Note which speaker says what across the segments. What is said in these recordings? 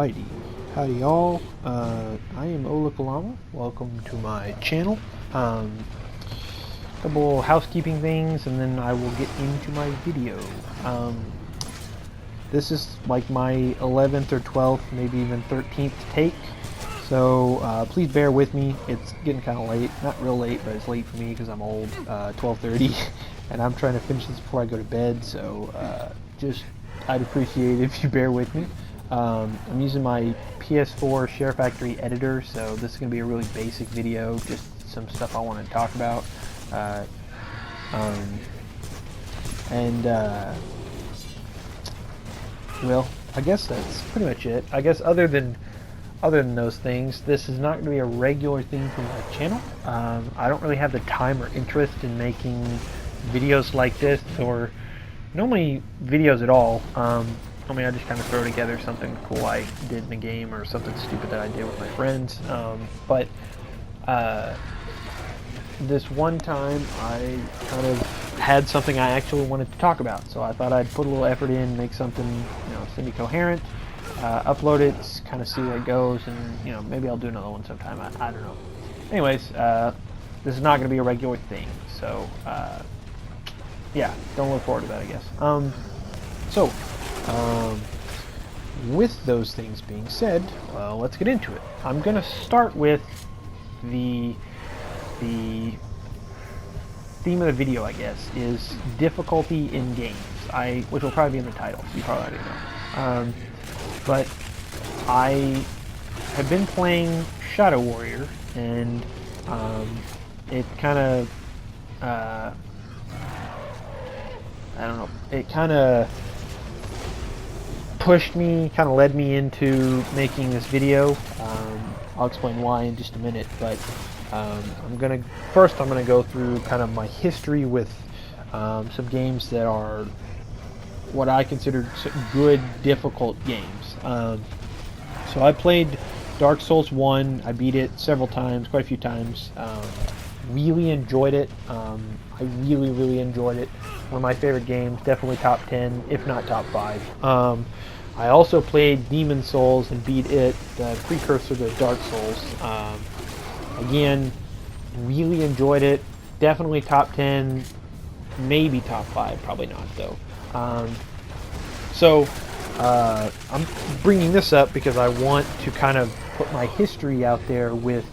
Speaker 1: Alrighty, howdy y'all. I am OhLookAllama. Welcome to my channel. Couple housekeeping things, and then I will get into my video. This is like my 11th or 12th, maybe even 13th take. So please bear with me. It's getting kind of late. Not real late, but it's late for me because I'm old. 12:30, and I'm trying to finish this before I go to bed. So I'd appreciate it if you bear with me. I'm using my PS4 SHAREfactory editor, so this is going to be a really basic video, just some stuff I want to talk about. Well, I guess that's pretty much it. I guess other than those things, this is not going to be a regular thing for my channel. I don't really have the time or interest in making videos like this, or normally videos at all. I mean, I just kind of throw together something cool I did in a game or something stupid that I did with my friends. But this one time I kind of had something I actually wanted to talk about. So I thought I'd put a little effort in, make something, semi-coherent, upload it, kind of see where it goes, and, maybe I'll do another one sometime. I don't know. Anyways, this is not going to be a regular thing. So, yeah, don't look forward to that, I guess. With those things being said, well, let's get into it. I'm going to start with the theme of the video, I guess, is difficulty in games, which will probably be in the title. You probably already know. But I have been playing Shadow Warrior, and it kind of, I don't know, it kind of pushed me, kind of led me into making this video. I'll explain why in just a minute, but I'm gonna go through kind of my history with some games that are what I consider good, difficult games. So I played Dark Souls 1. I beat it several times, quite a few times. Really enjoyed it. I really enjoyed it. One of my favorite games, definitely top 10, if not top 5. I also played Demon Souls and beat it, the precursor to Dark Souls. Again, really enjoyed it. Definitely top 10, maybe top 5, probably not though. I'm bringing this up because I want to kind of put my history out there with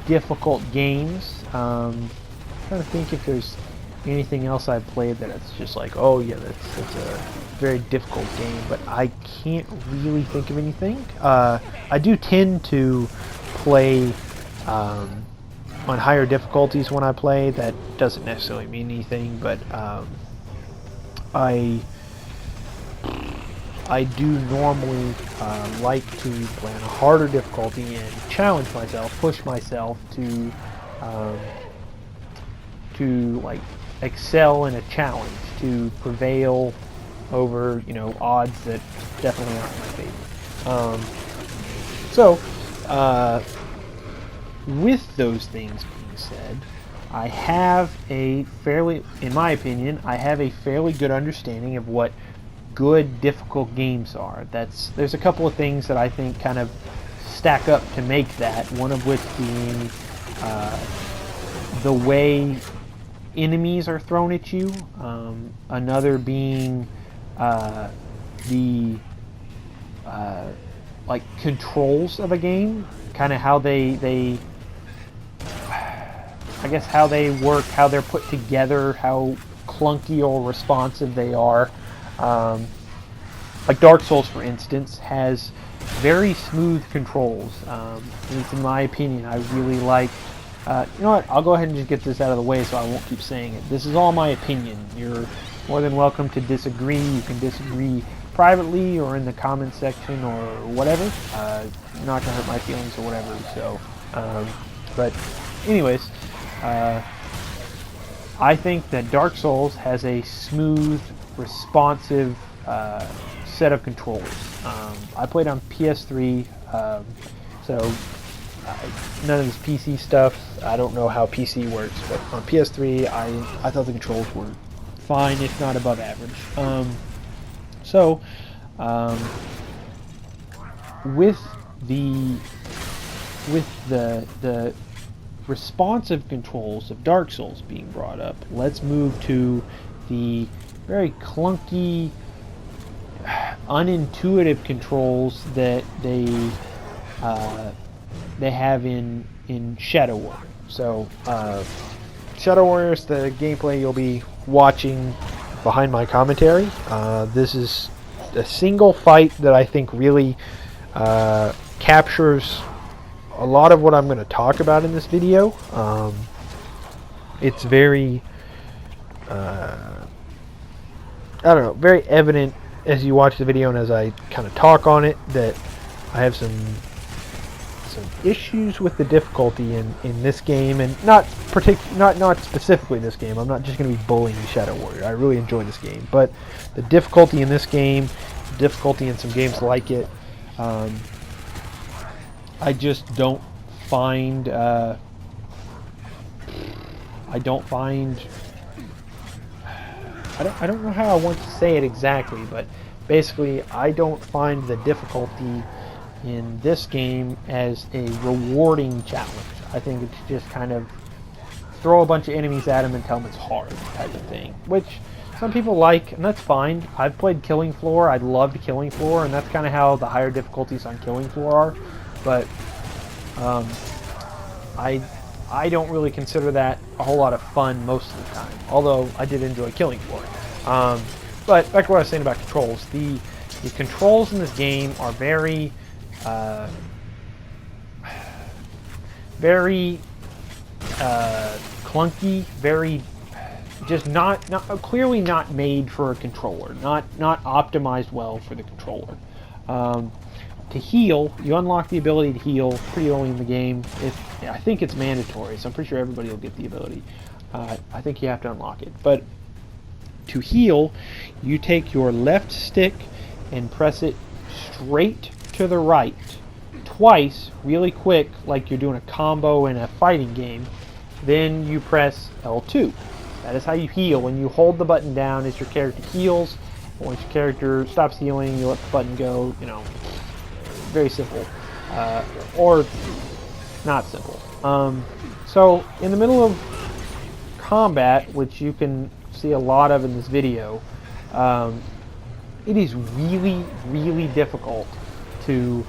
Speaker 1: difficult games. Trying to think if there's anything else I've played that it's just like, oh yeah, that's a very difficult game, but I can't really think of anything. I do tend to play on higher difficulties when I play. That doesn't necessarily mean anything, but I do normally like to play on a harder difficulty and challenge myself, push myself to like excel in a challenge, to prevail over odds that definitely aren't my favorite. With those things being said, I have a fairly, in my opinion, I have a fairly good understanding of what good, difficult games are. There's a couple of things that I think kind of stack up to make that, one of which being the way enemies are thrown at you, another being the like controls of a game, kind of how they I guess how they work, how they're put together, how clunky or responsive they are. Like Dark Souls, for instance, has very smooth controls. At least in my opinion, I really like. You know what? I'll go ahead and just get this out of the way so I won't keep saying it. This is all my opinion. You're more than welcome to disagree. You can disagree privately or in the comment section or whatever. You're not going to hurt my feelings or whatever. So, but anyways, I think that Dark Souls has a smooth, responsive set of controls. I played on PS3, so none of this PC stuff. I don't know how PC works, but on PS3, I thought the controls were fine, if not above average. Um, with the responsive controls of Dark Souls being brought up, let's move to the very clunky, unintuitive controls that they have in Shadow Warrior. So Shadow Warrior is the gameplay you'll be watching behind my commentary. This is a single fight that I think really captures a lot of what I'm going to talk about in this video. It's very, I don't know, very evident as you watch the video and as I kind of talk on it that I have some issues with the difficulty in this game, and not specifically this game. I'm not just going to be bullying Shadow Warrior. I really enjoy this game, but the difficulty in this game, the difficulty in some games like it, I just don't find. I don't know how I want to say it exactly, but basically, I don't find the difficulty in this game as a rewarding challenge. I think it's just kind of throw a bunch of enemies at them and tell them it's hard type of thing, which some people like, and that's fine. I've played Killing Floor. I loved Killing Floor, and that's kind of how the higher difficulties on Killing Floor are. But I don't really consider that a whole lot of fun most of the time, although I did enjoy Killing Floor. But back to what I was saying about controls. The controls in this game are very clunky, very just not clearly not made for a controller, not optimized well for the controller. To heal, you unlock the ability to heal pretty early in the game. I think it's mandatory, so I'm pretty sure everybody will get the ability. I think you have to unlock it. But to heal, you take your left stick and press it straight to the right twice, really quick, like you're doing a combo in a fighting game. Then you press L2. That is how you heal. When you hold the button down as your character heals, once your character stops healing, you let the button go. You know, very simple, or not simple. So in the middle of combat, which you can see a lot of in this video, it is really, really difficult to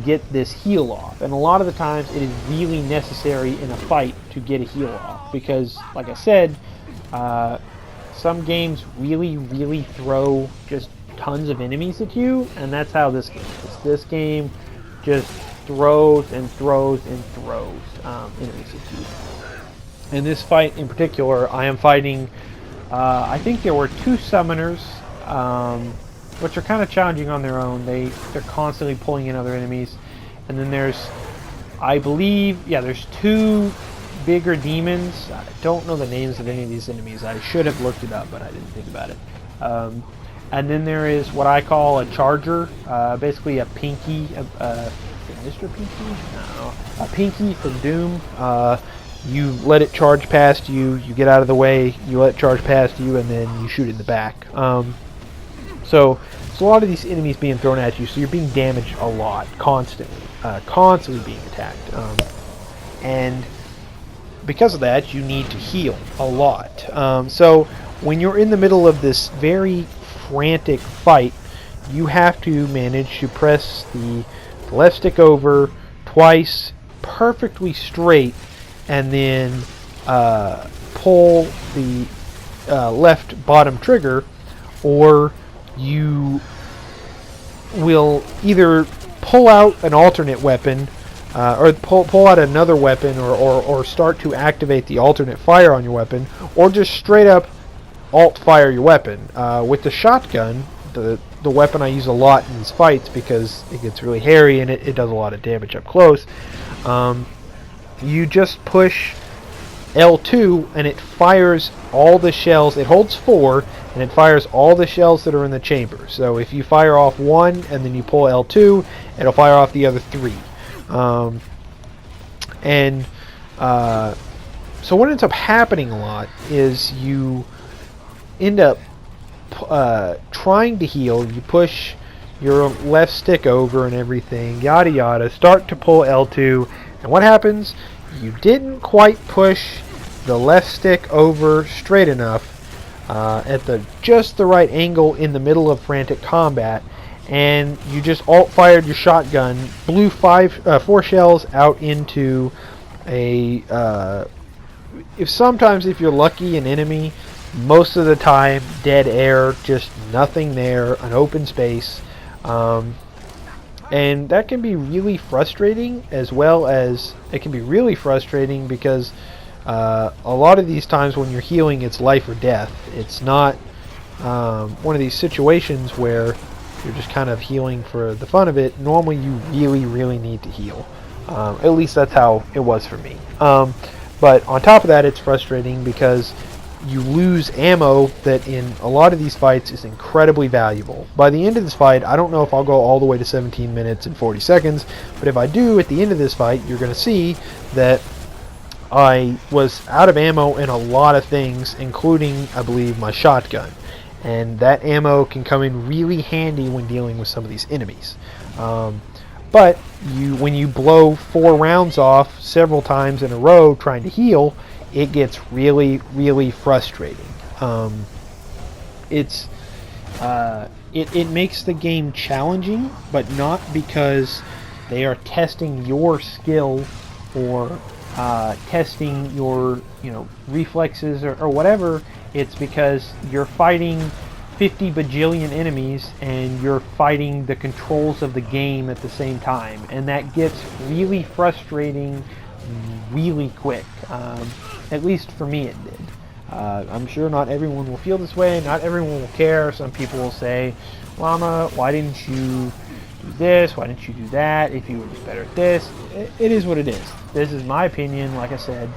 Speaker 1: get this heal off, and a lot of the times it is really necessary in a fight to get a heal off, because like I said, some games really throw just tons of enemies at you, and that's how this game is. This game just throws and throws and throws enemies at you. In this fight in particular, I am fighting, I think there were 2 summoners, which are kind of challenging on their own. They're constantly pulling in other enemies. And then there's, I believe, yeah, there's 2 bigger demons. I don't know the names of any of these enemies. I should have looked it up, but I didn't think about it. And then there is what I call a charger, basically a pinky, Mr. Pinky? No, a pinky from Doom. You let it charge past you, you get out of the way, you let it charge past you, and then you shoot it in the back. So a lot of these enemies being thrown at you, so you're being damaged a lot, constantly being attacked. And because of that, you need to heal a lot. So when you're in the middle of this very frantic fight, you have to manage to press the left stick over twice, perfectly straight, and then pull the left bottom trigger, or you will either pull out an alternate weapon, or pull out another weapon, or start to activate the alternate fire on your weapon, or just straight up alt fire your weapon. With the shotgun, the weapon I use a lot in these fights because it gets really hairy and it does a lot of damage up close, you just push L2 and it fires all the shells. It holds 4 and it fires all the shells that are in the chamber. So if you fire off 1 and then you pull L2, it'll fire off the other 3. So what ends up happening a lot is you end up trying to heal. You push your left stick over and everything, yada yada, start to pull L2, and what happens? You didn't quite push the left stick over straight enough at just the right angle in the middle of frantic combat, and you just alt-fired your shotgun, blew 4 shells out into a sometimes if you're lucky an enemy, most of the time dead air, just nothing there, an open space, and that can be really frustrating, as well as it can be really frustrating because a lot of these times when you're healing, it's life or death. It's not one of these situations where you're just kind of healing for the fun of it. Normally you really need to heal. At least that's how it was for me. But on top of that, it's frustrating because you lose ammo that in a lot of these fights is incredibly valuable. By the end of this fight, I don't know if I'll go all the way to 17 minutes and 40 seconds, but if I do, at the end of this fight, you're going to see that I was out of ammo in a lot of things, including, I believe, my shotgun. And that ammo can come in really handy when dealing with some of these enemies. But when you blow 4 rounds off several times in a row trying to heal, it gets really frustrating. It makes the game challenging, but not because they are testing your skill or testing your reflexes or whatever. It's because you're fighting 50 bajillion enemies and you're fighting the controls of the game at the same time, and that gets really frustrating really quick. At least for me it did. I'm sure not everyone will feel this way, not everyone will care. Some people will say, Llama, why didn't you do this, why didn't you do that, if you were just better at this. It is what it is. This is my opinion, like I said,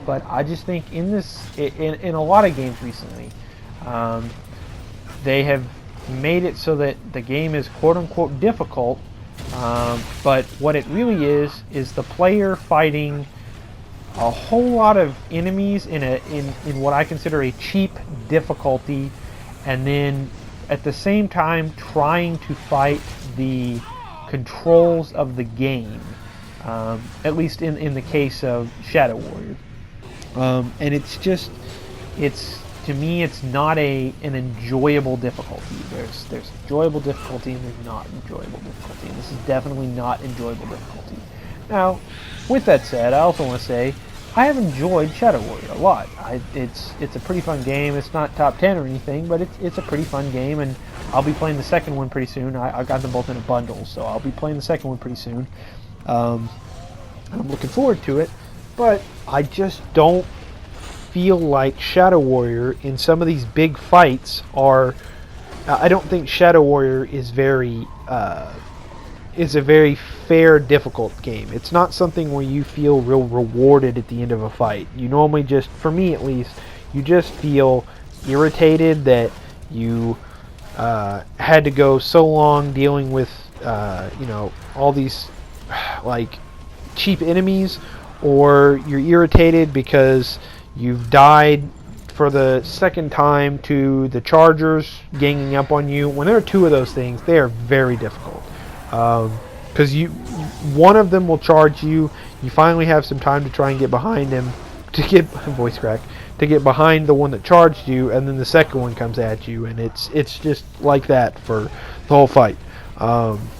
Speaker 1: but I just think in a lot of games recently, they have made it so that the game is quote-unquote difficult, but what it really is the player fighting a whole lot of enemies in what I consider a cheap difficulty, and then at the same time trying to fight the controls of the game, at least in the case of Shadow Warrior. And to me, it's not an enjoyable difficulty. There's enjoyable difficulty and there's not enjoyable difficulty, and this is definitely not enjoyable difficulty. Now, with that said, I also want to say I have enjoyed Shadow Warrior a lot. It's a pretty fun game. It's not top 10 or anything, but it's a pretty fun game, and I'll be playing the second one pretty soon. I got them both in a bundle, so I'll be playing the second one pretty soon. I'm looking forward to it, but I just don't feel like Shadow Warrior in some of these big fights are. I don't think Shadow Warrior is a very fair, difficult game. It's not something where you feel real rewarded at the end of a fight. You normally just, for me at least, you just feel irritated that you had to go so long dealing with all these like cheap enemies, or you're irritated because you've died for the second time to the chargers ganging up on you. When there are 2 of those things, they are very difficult. Because one of them will charge you. You finally have some time to try and get behind him, to get behind the one that charged you, and then the second one comes at you, and it's just like that for the whole fight.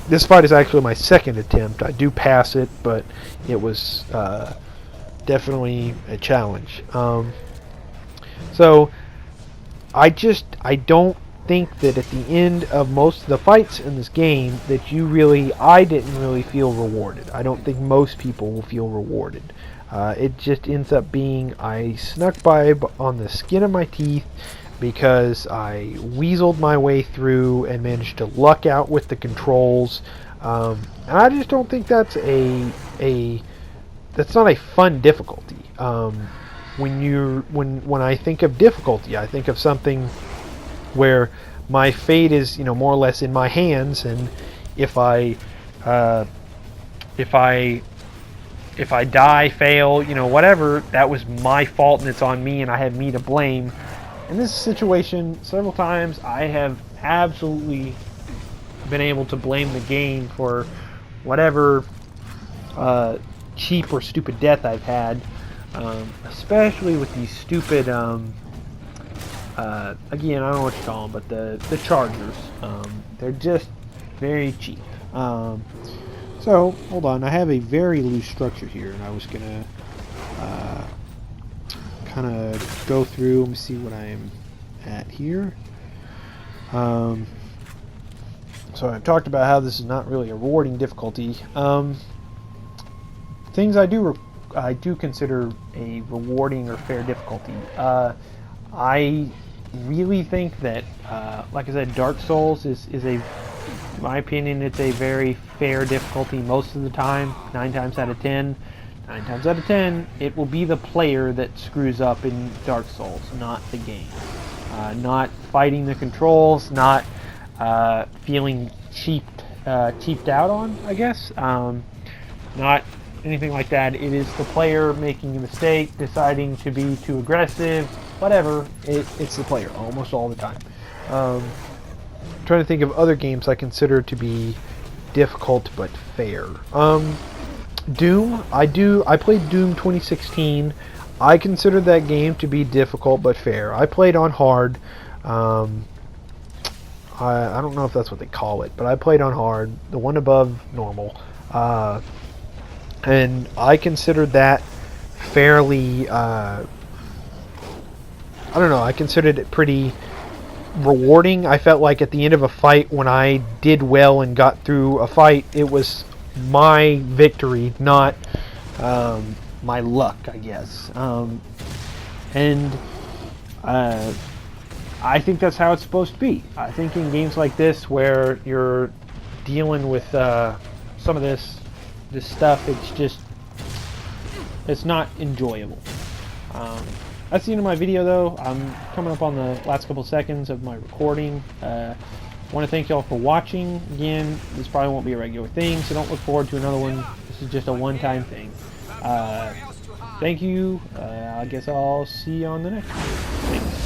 Speaker 1: This fight is actually my second attempt. I do pass it, but it was definitely a challenge. So I don't think that at the end of most of the fights in this game that I didn't really feel rewarded. I don't think most people will feel rewarded. It just ends up being I snuck by on the skin of my teeth because I weaseled my way through and managed to luck out with the controls. And I just don't think that's that's not a fun difficulty. When I think of difficulty, I think of something where my fate is more or less in my hands, and if I die, fail, whatever, that was my fault and it's on me and I have me to blame. In this situation, several times I have absolutely been able to blame the game for whatever cheap or stupid death I've had, especially with these stupid, again, I don't know what you call them, but the chargers. They're just very cheap. So, hold on, I have a very loose structure here, and I was going to kind of go through. Let me see what I'm at here. So I've talked about how this is not really a rewarding difficulty. Things I do consider a rewarding or fair difficulty. I really think that, like I said, Dark Souls is a, in my opinion, it's a very fair difficulty most of the time. 9 times out of 10, it will be the player that screws up in Dark Souls, not the game. Not fighting the controls, not feeling cheaped out on, I guess. Not anything like that. It is the player making a mistake, deciding to be too aggressive, whatever. It's the player almost all the time. Trying to think of other games I consider to be difficult but fair. Doom. I played Doom 2016. I consider that game to be difficult but fair. I played on hard. I don't know if that's what they call it, but I played on hard, the one above normal. And I considered that fairly, I don't know, I considered it pretty rewarding. I felt like at the end of a fight, when I did well and got through a fight, it was my victory, not my luck, I guess. I think that's how it's supposed to be. I think in games like this, where you're dealing with some of this stuff, it's not enjoyable. That's the end of my video, though. I'm coming up on the last couple seconds of my recording. I want to thank y'all for watching. Again, this probably won't be a regular thing, so don't look forward to another one. This is just a one-time thing. Thank you. I guess I'll see you on the next one. Thanks.